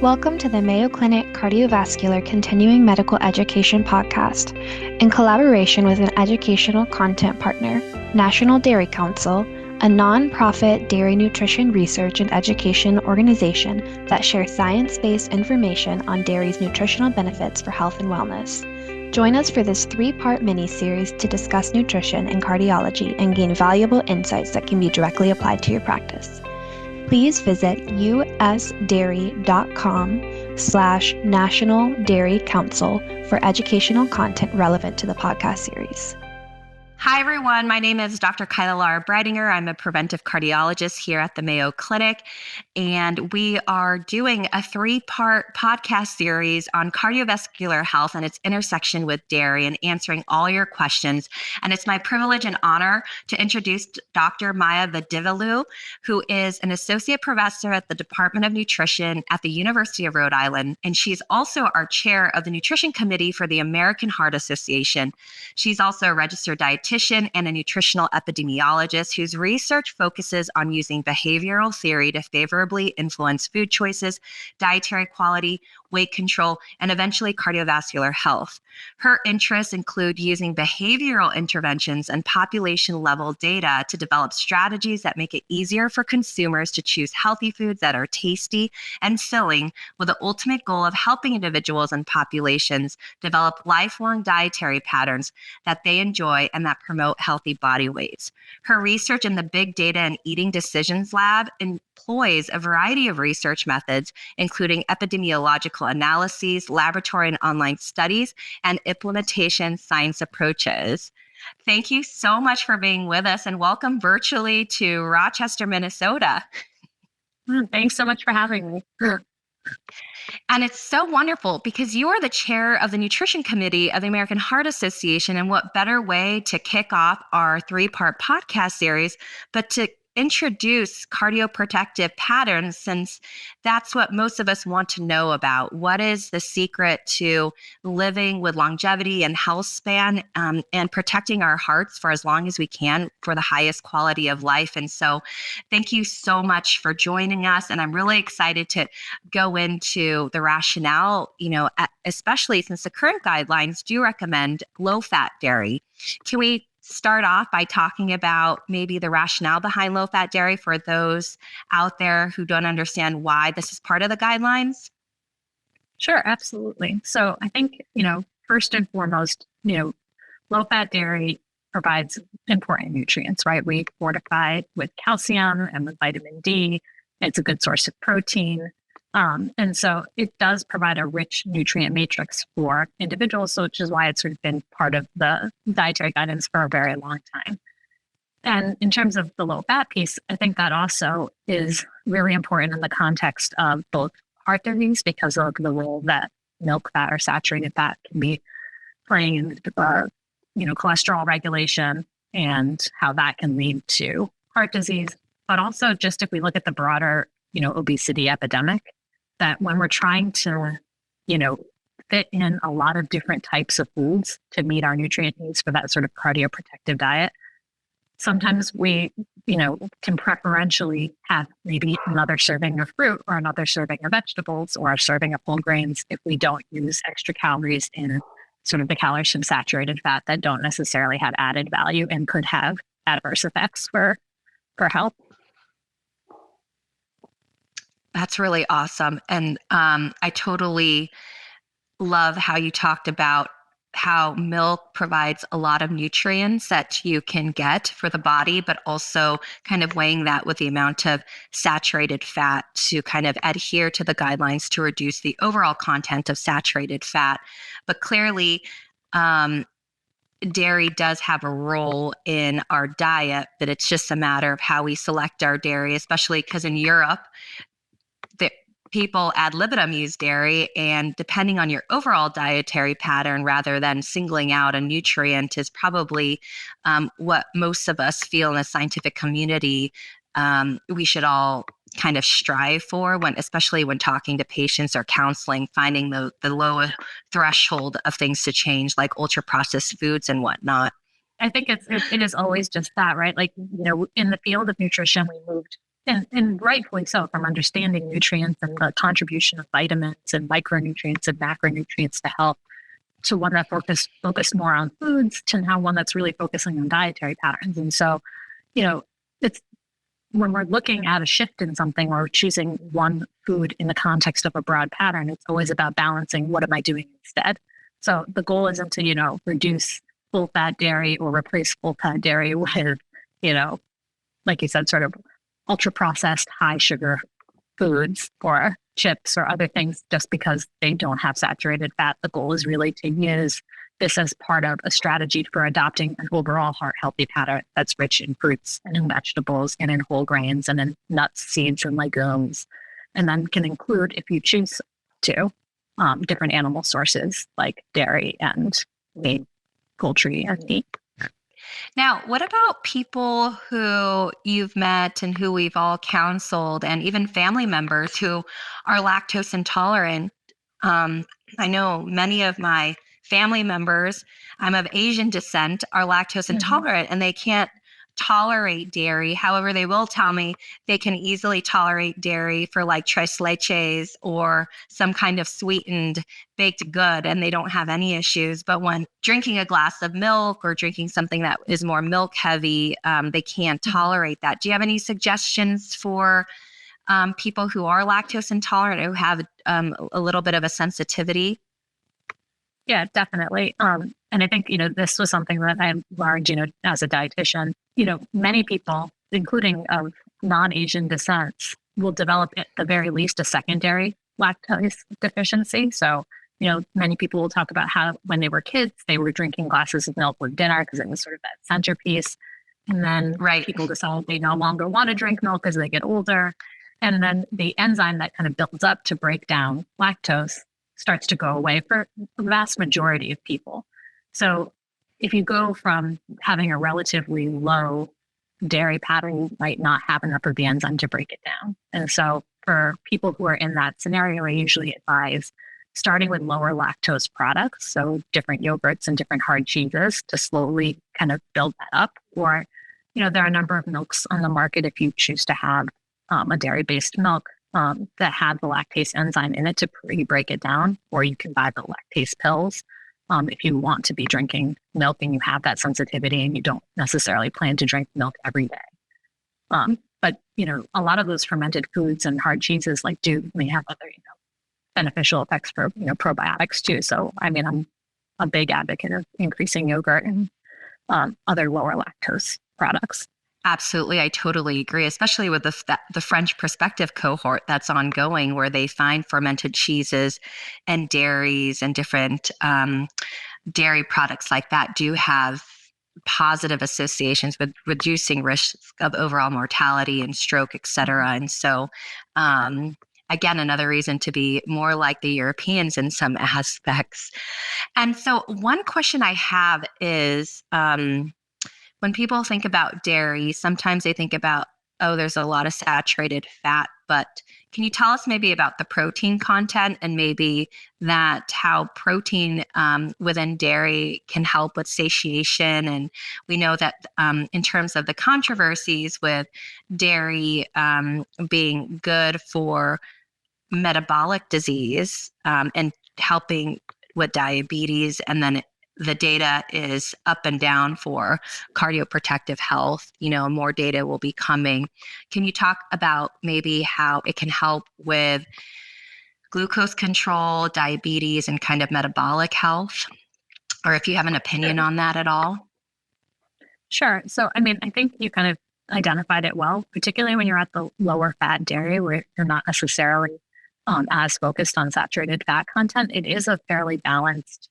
Welcome to the Mayo Clinic Cardiovascular Continuing Medical Education Podcast. In collaboration with an educational content partner, National Dairy Council, a nonprofit dairy nutrition research and education organization that shares science-based information on dairy's nutritional benefits for health and wellness. Join us for this 3-part mini-series to discuss nutrition and cardiology and gain valuable insights that can be directly applied to your practice. Please visit usdairy.com/National Dairy Council for educational content relevant to the podcast series. Hi, everyone. My name is Dr. Kyla Lara-Breitinger. I'm a preventive cardiologist here at the Mayo Clinic, and we are doing a 3-part podcast series on cardiovascular health and its intersection with dairy and answering all your questions. And it's my privilege and honor to introduce Dr. Vadiveloo, who is an associate professor at the Department of Nutrition at the University of Rhode Island, and she's also our chair of the Nutrition Committee for the American Heart Association. She's also a registered dietitian and a nutritional epidemiologist whose research focuses on using behavioral theory to favorably influence food choices, dietary quality, weight control, and eventually cardiovascular health. Her interests include using behavioral interventions and population-level data to develop strategies that make it easier for consumers to choose healthy foods that are tasty and filling, with the ultimate goal of helping individuals and populations develop lifelong dietary patterns that they enjoy and that promote healthy body weights. Her research in the Big Data and Eating Decisions Lab employs a variety of research methods, including epidemiological analyses, laboratory and online studies, and implementation science approaches. Thank you so much for being with us, and welcome virtually to Rochester, Minnesota. Thanks so much for having me. And it's so wonderful because you are the chair of the Nutrition Committee of the American Heart Association, and what better way to kick off our 3-part podcast series but to introduce cardioprotective patterns, since that's what most of us want to know about. What is the secret to living with longevity and health span, and protecting our hearts for as long as we can for the highest quality of life? And so thank you so much for joining us. And I'm really excited to go into the rationale, especially since the current guidelines do recommend low-fat dairy. Can we start off by talking about maybe the rationale behind low-fat dairy for those out there who don't understand why this is part of the guidelines? Sure, absolutely. So I think, first and foremost, low-fat dairy provides important nutrients, right? We fortify with calcium and with vitamin D. It's a good source of protein. And so it does provide a rich nutrient matrix for individuals, so which is why it's sort of been part of the dietary guidance for a very long time. And in terms of the low fat piece, I think that also is really important in the context of both heart disease, because of the role that milk fat or saturated fat can be playing in, cholesterol regulation and how that can lead to heart disease. But also just if we look at the broader, obesity epidemic, that when we're trying to, fit in a lot of different types of foods to meet our nutrient needs for that sort of cardioprotective diet, sometimes we, can preferentially have maybe another serving of fruit or another serving of vegetables or a serving of whole grains if we don't use extra calories in sort of the calories from saturated fat that don't necessarily have added value and could have adverse effects for health. That's really awesome. And I totally love how you talked about how milk provides a lot of nutrients that you can get for the body, but also kind of weighing that with the amount of saturated fat to kind of adhere to the guidelines to reduce the overall content of saturated fat. But clearly, dairy does have a role in our diet, but it's just a matter of how we select our dairy, especially because in Europe, people ad libitum use dairy, and depending on your overall dietary pattern, rather than singling out a nutrient, is probably what most of us feel in the scientific community we should all kind of strive for, especially when talking to patients or counseling, finding the low threshold of things to change, like ultra processed foods and whatnot. I think it is always just that, right? Like, in the field of nutrition, we moved And rightfully so, from understanding nutrients and the contribution of vitamins and micronutrients and macronutrients to health, to one that focused more on foods, to now one that's really focusing on dietary patterns. And so, it's when we're looking at a shift in something or choosing one food in the context of a broad pattern, it's always about balancing what am I doing instead. So the goal isn't to, reduce full fat dairy or replace full fat dairy with, like you said, sort of ultra processed high sugar foods or chips or other things just because they don't have saturated fat. The goal is really to use this as part of a strategy for adopting an overall heart healthy pattern that's rich in fruits and in vegetables and in whole grains and in nuts, seeds, and legumes. And then can include, if you choose to, different animal sources like dairy and meat, poultry, and meat. Now, what about people who you've met and who we've all counseled, and even family members who are lactose intolerant? I know many of my family members, I'm of Asian descent, are lactose intolerant, and they can't tolerate dairy. However, they will tell me they can easily tolerate dairy for like tres leches or some kind of sweetened baked good, and they don't have any issues. But when drinking a glass of milk or drinking something that is more milk heavy, they can't tolerate that. Do you have any suggestions for people who are lactose intolerant, who have a little bit of a sensitivity? Yeah, definitely. And I think, this was something that I learned, as a dietitian. Many people, including of non-Asian descents, will develop at the very least a secondary lactose deficiency. So, many people will talk about how when they were kids, they were drinking glasses of milk with dinner because it was sort of that centerpiece. And then people decide they no longer want to drink milk as they get older. And then the enzyme that kind of builds up to break down lactose starts to go away for the vast majority of people. So if you go from having a relatively low dairy pattern, you might not have enough of the enzyme to break it down. And so for people who are in that scenario, I usually advise starting with lower lactose products, so different yogurts and different hard cheeses, to slowly kind of build that up. Or, there are a number of milks on the market if you choose to have a dairy-based milk that have the lactase enzyme in it to pre-break it down, or you can buy the lactase pills if you want to be drinking milk and you have that sensitivity and you don't necessarily plan to drink milk every day. But, a lot of those fermented foods and hard cheeses may have other, beneficial effects for, probiotics too. So, I'm a big advocate of increasing yogurt and other lower lactose products. Absolutely. I totally agree, especially with the French perspective cohort that's ongoing, where they find fermented cheeses and dairies and different dairy products like that do have positive associations with reducing risk of overall mortality and stroke, et cetera. And so, again, another reason to be more like the Europeans in some aspects. And so one question I have is, when people think about dairy, sometimes they think about, there's a lot of saturated fat, but can you tell us maybe about the protein content and maybe that how protein within dairy can help with satiation? And we know that in terms of the controversies with dairy being good for metabolic disease and helping with diabetes, and then the data is up and down for cardioprotective health. More data will be coming. Can you talk about maybe how it can help with glucose control, diabetes, and kind of metabolic health? Or if you have an opinion on that at all? Sure. So, I think you kind of identified it well, particularly when you're at the lower fat dairy where you're not necessarily as focused on saturated fat content. It is a fairly balanced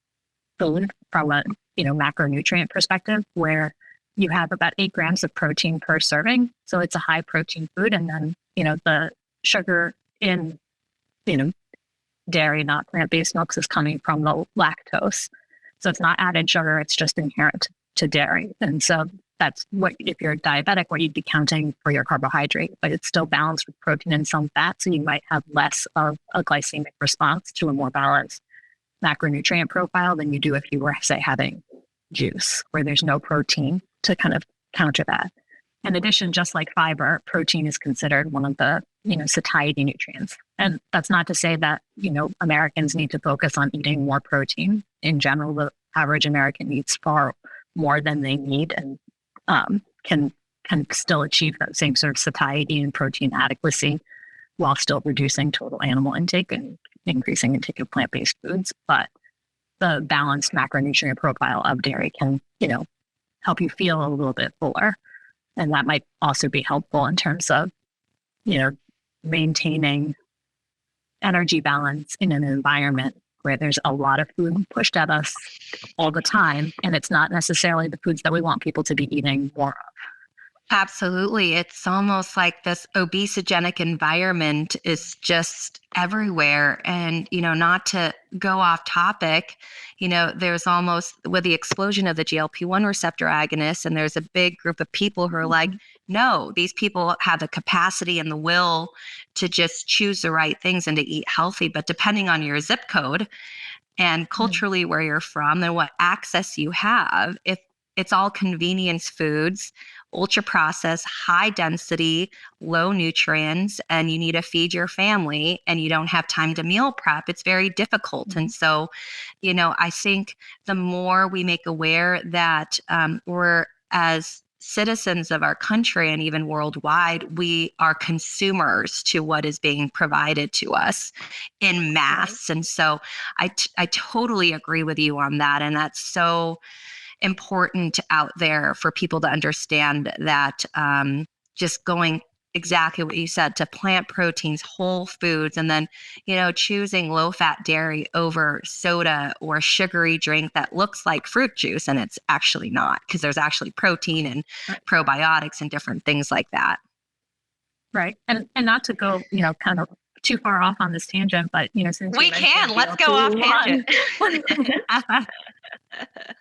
food from a macronutrient perspective, where you have about 8 grams of protein per serving. So it's a high protein food. And then, the sugar in, dairy, not plant-based milks, is coming from the lactose. So it's not added sugar, it's just inherent to dairy. And so that's what, if you're diabetic, what you'd be counting for your carbohydrate, but it's still balanced with protein and some fat. So you might have less of a glycemic response to a more balanced macronutrient profile than you do if you were, say, having juice where there's no protein to kind of counter that. In addition, just like fiber, protein is considered one of the, satiety nutrients. And that's not to say that, Americans need to focus on eating more protein. In general, the average American eats far more than they need and can still achieve that same sort of satiety and protein adequacy while still reducing total animal intake and increasing intake of plant-based foods. But the balanced macronutrient profile of dairy can, help you feel a little bit fuller. And that might also be helpful in terms of, maintaining energy balance in an environment where there's a lot of food pushed at us all the time. And it's not necessarily the foods that we want people to be eating more of. Absolutely. It's almost like this obesogenic environment is just everywhere. And, not to go off topic, there's almost with the explosion of the GLP-1 receptor agonists, and there's a big group of people who are like, no, these people have the capacity and the will to just choose the right things and to eat healthy. But depending on your zip code and culturally where you're from and what access you have, if it's all convenience foods, ultra processed, high density, low nutrients, and you need to feed your family and you don't have time to meal prep, it's very difficult. And so, I think the more we make aware that we're as citizens of our country and even worldwide, we are consumers to what is being provided to us in mass. And so I totally agree with you on that. And that's so important out there for people to understand that just going exactly what you said to plant proteins, whole foods, and then, choosing low fat dairy over soda or sugary drink that looks like fruit juice. And it's actually not, because there's actually protein and probiotics and different things like that. Right. And not to go, kind of too far off on this tangent, but, since we can, let's go off tangent.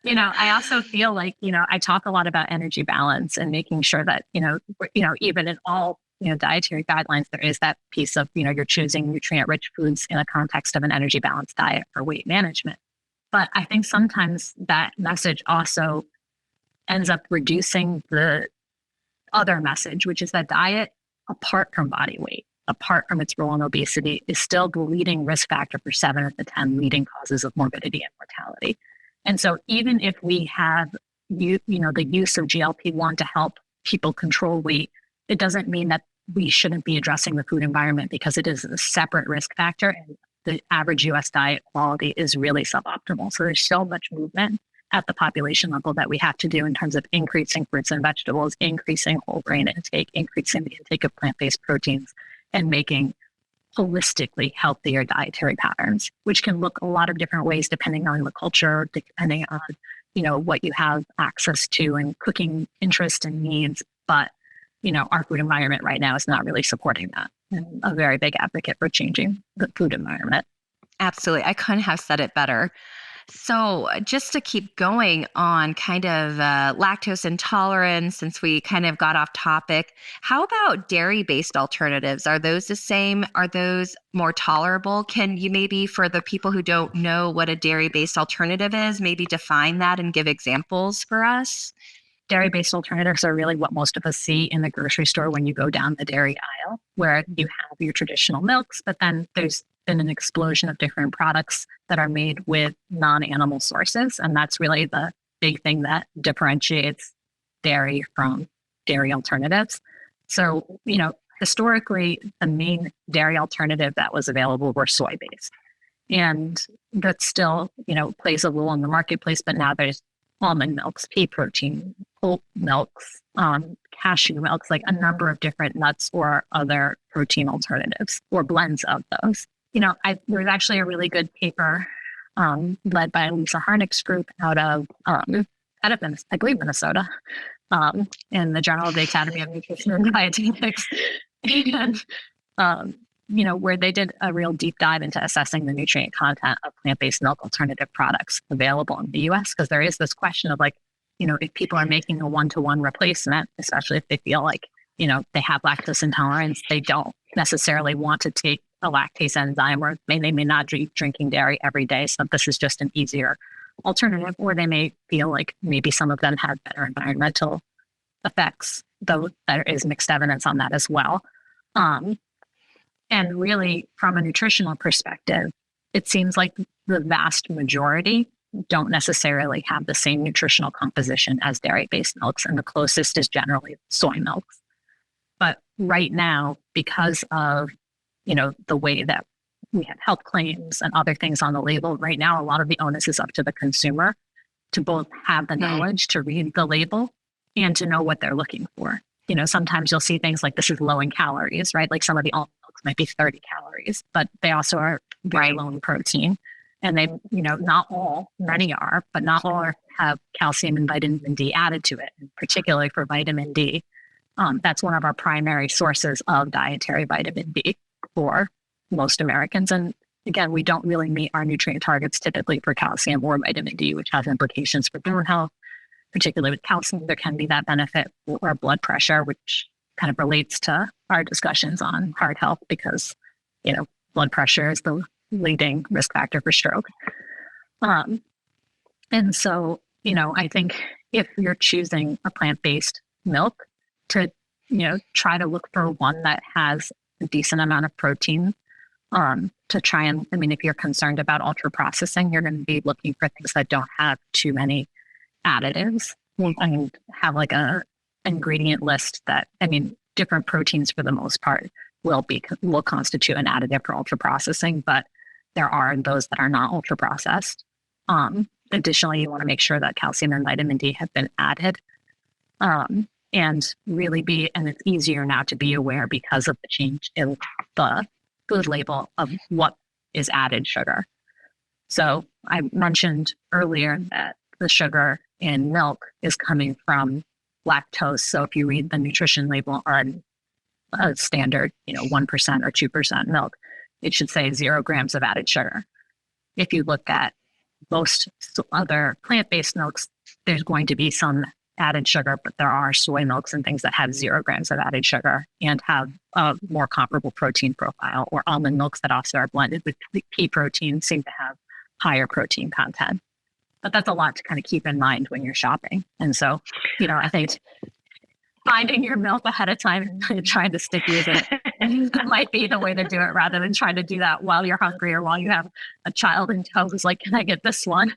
I also feel like, I talk a lot about energy balance and making sure that, even in all, dietary guidelines, there is that piece of, you're choosing nutrient-rich foods in a context of an energy balanced diet for weight management. But I think sometimes that message also ends up reducing the other message, which is that diet, apart from body weight, apart from its role in obesity, is still the leading risk factor for 7 of the 10 leading causes of morbidity and mortality. And so even if we have, the use of GLP-1 to help people control weight, it doesn't mean that we shouldn't be addressing the food environment, because it is a separate risk factor. And the average US diet quality is really suboptimal. So there's so much movement at the population level that we have to do in terms of increasing fruits and vegetables, increasing whole grain intake, increasing the intake of plant-based proteins, and making holistically healthier dietary patterns, which can look a lot of different ways depending on the culture, depending on, what you have access to and cooking interest and needs. But, our food environment right now is not really supporting that. I'm a very big advocate for changing the food environment. Absolutely. I couldn't have said it better. So just to keep going on kind of lactose intolerance, since we kind of got off topic, how about dairy-based alternatives? Are those the same? Are those more tolerable? Can you maybe, for the people who don't know what a dairy-based alternative is, maybe define that and give examples for us? Dairy-based alternatives are really what most of us see in the grocery store when you go down the dairy aisle, where you have your traditional milks, but then there's been an explosion of different products that are made with non-animal sources. And that's really the big thing that differentiates dairy from dairy alternatives. So, historically, the main dairy alternative that was available were soy-based. And that still, plays a role in the marketplace, but now there's almond milks, pea protein, oat milks, cashew milks, like a number of different nuts or other protein alternatives or blends of those. There's actually a really good paper led by Lisa Harnick's group out of I believe Minnesota, in the Journal of the Academy of Nutrition and Dietetics, and where they did a real deep dive into assessing the nutrient content of plant-based milk alternative products available in the U.S. Because there is this question of if people are making a one-to-one replacement, especially if they feel like they have lactose intolerance, they don't necessarily want to take a lactase enzyme, or they may not be drinking dairy every day. So this is just an easier alternative, or they may feel like maybe some of them have better environmental effects though there is mixed evidence on that as well. And really, from a nutritional perspective, it seems like the vast majority don't necessarily have the same nutritional composition as dairy-based milks, and the closest is generally soy milks. But right now, because of, the way that we have health claims and other things on the label, right now, a lot of the onus is up to the consumer to both have the knowledge to read the label and to know what they're looking for. Sometimes you'll see things like this is low in calories, right? Like some of the almond milks might be 30 calories, but they also are very low in protein. And they, not all, many are, but not all have calcium and vitamin D added to it, and particularly for vitamin D. That's one of our primary sources of dietary vitamin D for most Americans. And again, we don't really meet our nutrient targets typically for calcium or vitamin D, which has implications for bone health. Particularly with calcium, there can be that benefit for blood pressure, which kind of relates to our discussions on heart health because, blood pressure is the leading risk factor for stroke. And so, I think if you're choosing a plant-based milk to, try to look for one that has a decent amount of protein, to try and, if you're concerned about ultra processing, you're going to be looking for things that don't have too many additives and have like a ingredient list that, different proteins for the most part will constitute an additive for ultra processing, but there are those that are not ultra processed. Additionally, you want to make sure that calcium and vitamin D have been added, and really and it's easier now to be aware because of the change in the food label of what is added sugar. So I mentioned earlier that the sugar in milk is coming from lactose. So if you read the nutrition label on a standard, 1% or 2% milk, it should say 0 grams of added sugar. If you look at most other plant-based milks, there's going to be some added sugar, but there are soy milks and things that have 0 grams of added sugar and have a more comparable protein profile, or almond milks that also are blended with pea protein seem to have higher protein content. But that's a lot to kind of keep in mind when you're shopping. And so, I think finding your milk ahead of time and trying to stick with it might be the way to do it, rather than trying to do that while you're hungry or while you have a child in tow who's like, can I get this one?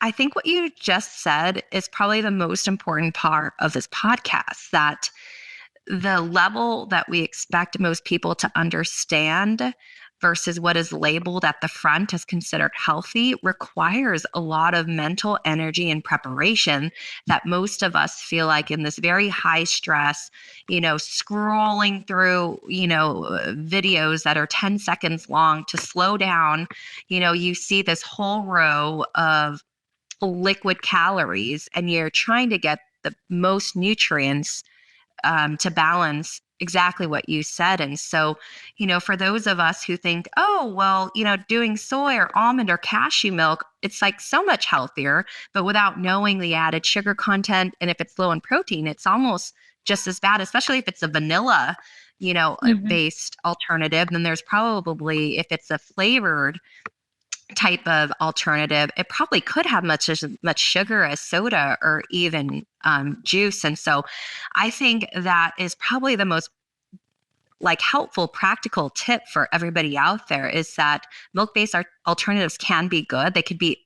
I think what you just said is probably the most important part of this podcast, that the level that we expect most people to understand versus what is labeled at the front as considered healthy requires a lot of mental energy and preparation that most of us feel like in this very high stress, scrolling through, videos that are 10 seconds long, to slow down. You see this whole row of liquid calories and you're trying to get the most nutrients to balance exactly what you said. And so, for those of us who think, oh, well, doing soy or almond or cashew milk, it's like so much healthier, but without knowing the added sugar content, and if it's low in protein, it's almost just as bad, especially if it's a vanilla, based alternative. Then there's probably, if it's a flavored type of alternative, it probably could have much sugar as soda or even juice. And so I think that is probably the most helpful practical tip for everybody out there, is that milk-based alternatives can be good.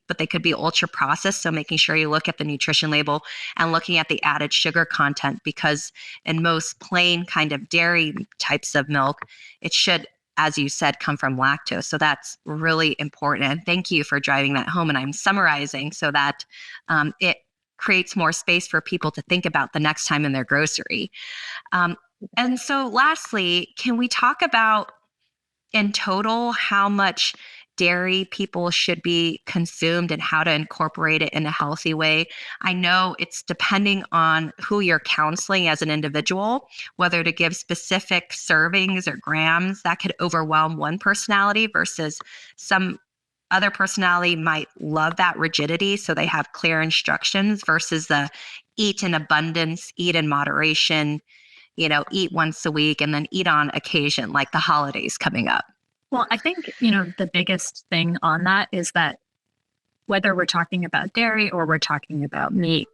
But they could be ultra processed. So making sure you look at the nutrition label and looking at the added sugar content, because in most plain kind of dairy types of milk, it should, as you said, come from lactose. So that's really important. And thank you for driving that home. And I'm summarizing so that it creates more space for people to think about the next time in their grocery. And so lastly, can we talk about in total how much dairy people should be consumed and how to incorporate it in a healthy way? I know it's depending on who you're counseling as an individual, whether to give specific servings or grams. That could overwhelm one personality versus some other personality might love that rigidity. So they have clear instructions versus the eat in abundance, eat in moderation, eat once a week and then eat on occasion, like the holidays coming up. Well, I think, the biggest thing on that is that whether we're talking about dairy or we're talking about meat,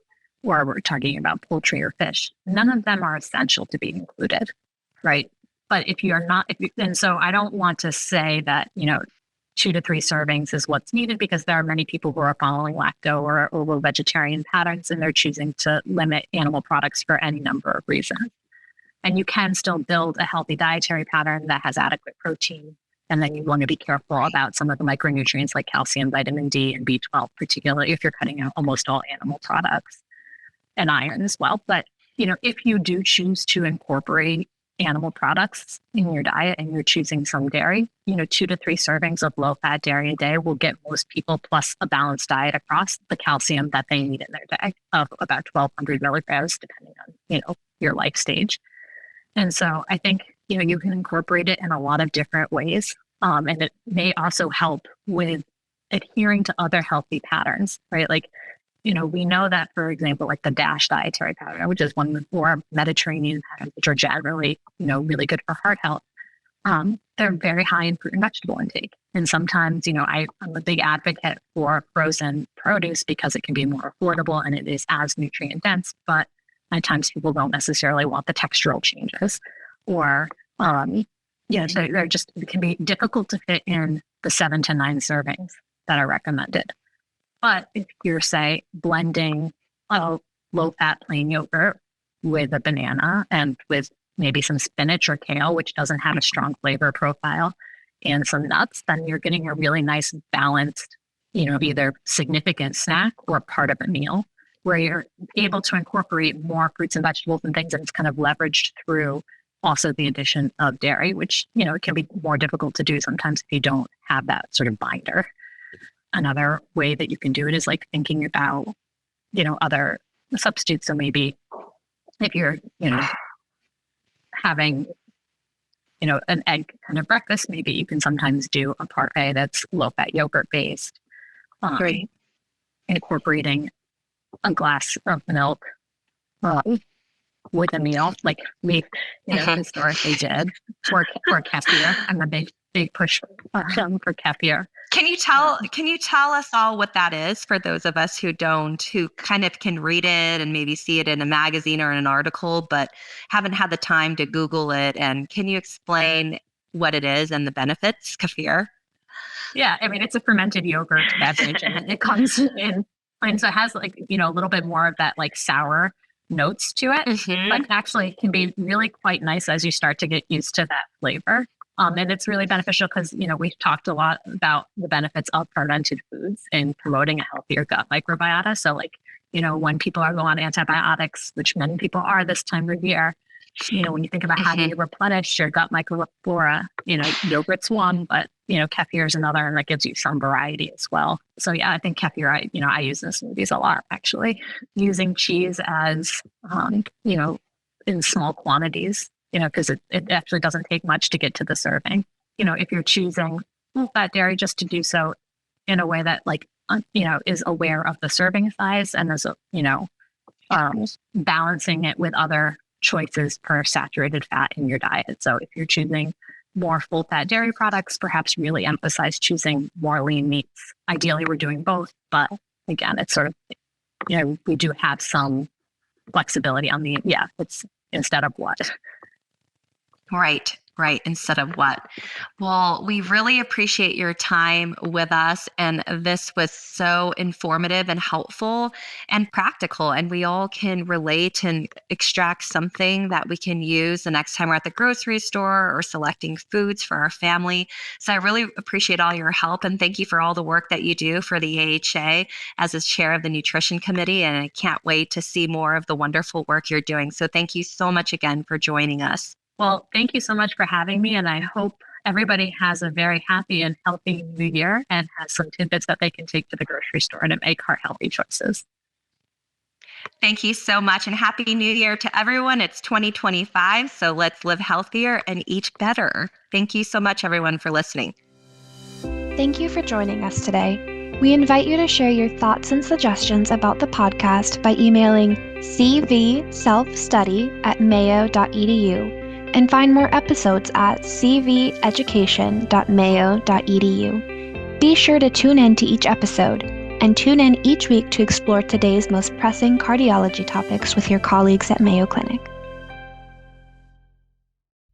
or we're talking about poultry or fish, none of them are essential to be included, right? But if you are not, and so I don't want to say that, 2 to 3 servings is what's needed, because there are many people who are following lacto or ovo vegetarian patterns, and they're choosing to limit animal products for any number of reasons. And you can still build a healthy dietary pattern that has adequate protein. And then you want to be careful about some of the micronutrients like calcium, vitamin D, and B12, particularly if you're cutting out almost all animal products, and iron as well. But, if you do choose to incorporate animal products in your diet and you're choosing some dairy, 2 to 3 servings of low-fat dairy a day will get most people, plus a balanced diet across, the calcium that they need in their day of about 1,200 milligrams, depending on, your life stage. And so I think, you can incorporate it in a lot of different ways. And it may also help with adhering to other healthy patterns, right? Like, we know that, for example, like the DASH dietary pattern, which is one of the more Mediterranean patterns, which are generally, really good for heart health. They're very high in fruit and vegetable intake. And sometimes, I'm a big advocate for frozen produce because it can be more affordable and it is as nutrient dense, but at times people don't necessarily want the textural changes, or, they're just, it can be difficult to fit in the 7 to 9 servings that are recommended. But if you're, say, blending a low-fat plain yogurt with a banana and with maybe some spinach or kale, which doesn't have a strong flavor profile, and some nuts, then you're getting a really nice balanced, either significant snack or part of a meal where you're able to incorporate more fruits and vegetables and things, and it's kind of leveraged through also the addition of dairy, which, it can be more difficult to do sometimes if you don't have that sort of binder. Another way that you can do it is like thinking about, other substitutes. So maybe if you're, having, an egg kind of breakfast, maybe you can sometimes do a parfait that's low-fat yogurt based, incorporating a glass of milk with a meal, like we, historically did, or kefir. I'm a big push for kefir. Can you tell us all what that is for those of us who kind of can read it and maybe see it in a magazine or in an article, but haven't had the time to Google it? And can you explain what it is and the benefits, kefir? Yeah, I mean, it's a fermented yogurt beverage, and it comes in, and so it has like, a little bit more of that like sour notes to it, but actually it can be really quite nice as you start to get used to that flavor. And it's really beneficial because, we've talked a lot about the benefits of fermented foods in promoting a healthier gut microbiota. So like, when people are low on antibiotics, which many people are this time of year, when you think about how do you replenish your gut microflora, yogurt's one, but, kefir is another, and that gives you some variety as well. So yeah, I think kefir, I use in smoothies a lot, actually. Using cheese as, in small quantities, because it actually doesn't take much to get to the serving. If you're choosing full-fat dairy, just to do so in a way that is aware of the serving size and is, balancing it with other choices per saturated fat in your diet. So if you're choosing more full-fat dairy products, perhaps really emphasize choosing more lean meats. Ideally, we're doing both, but again, it's sort of, we do have some flexibility on it's instead of what. Right. Instead of what? Well, we really appreciate your time with us. And this was so informative and helpful and practical. And we all can relate and extract something that we can use the next time we're at the grocery store or selecting foods for our family. So I really appreciate all your help. And thank you for all the work that you do for the AHA as a chair of the nutrition committee. And I can't wait to see more of the wonderful work you're doing. So thank you so much again for joining us. Well, thank you so much for having me. And I hope everybody has a very happy and healthy new year and has some tidbits that they can take to the grocery store to make heart healthy choices. Thank you so much. And happy new year to everyone. It's 2025. So let's live healthier and eat better. Thank you so much, everyone, for listening. Thank you for joining us today. We invite you to share your thoughts and suggestions about the podcast by emailing cvselfstudy@mayo.edu. and find more episodes at cveducation.mayo.edu. Be sure to tune in to each episode. and tune in each week to explore today's most pressing cardiology topics with your colleagues at Mayo Clinic.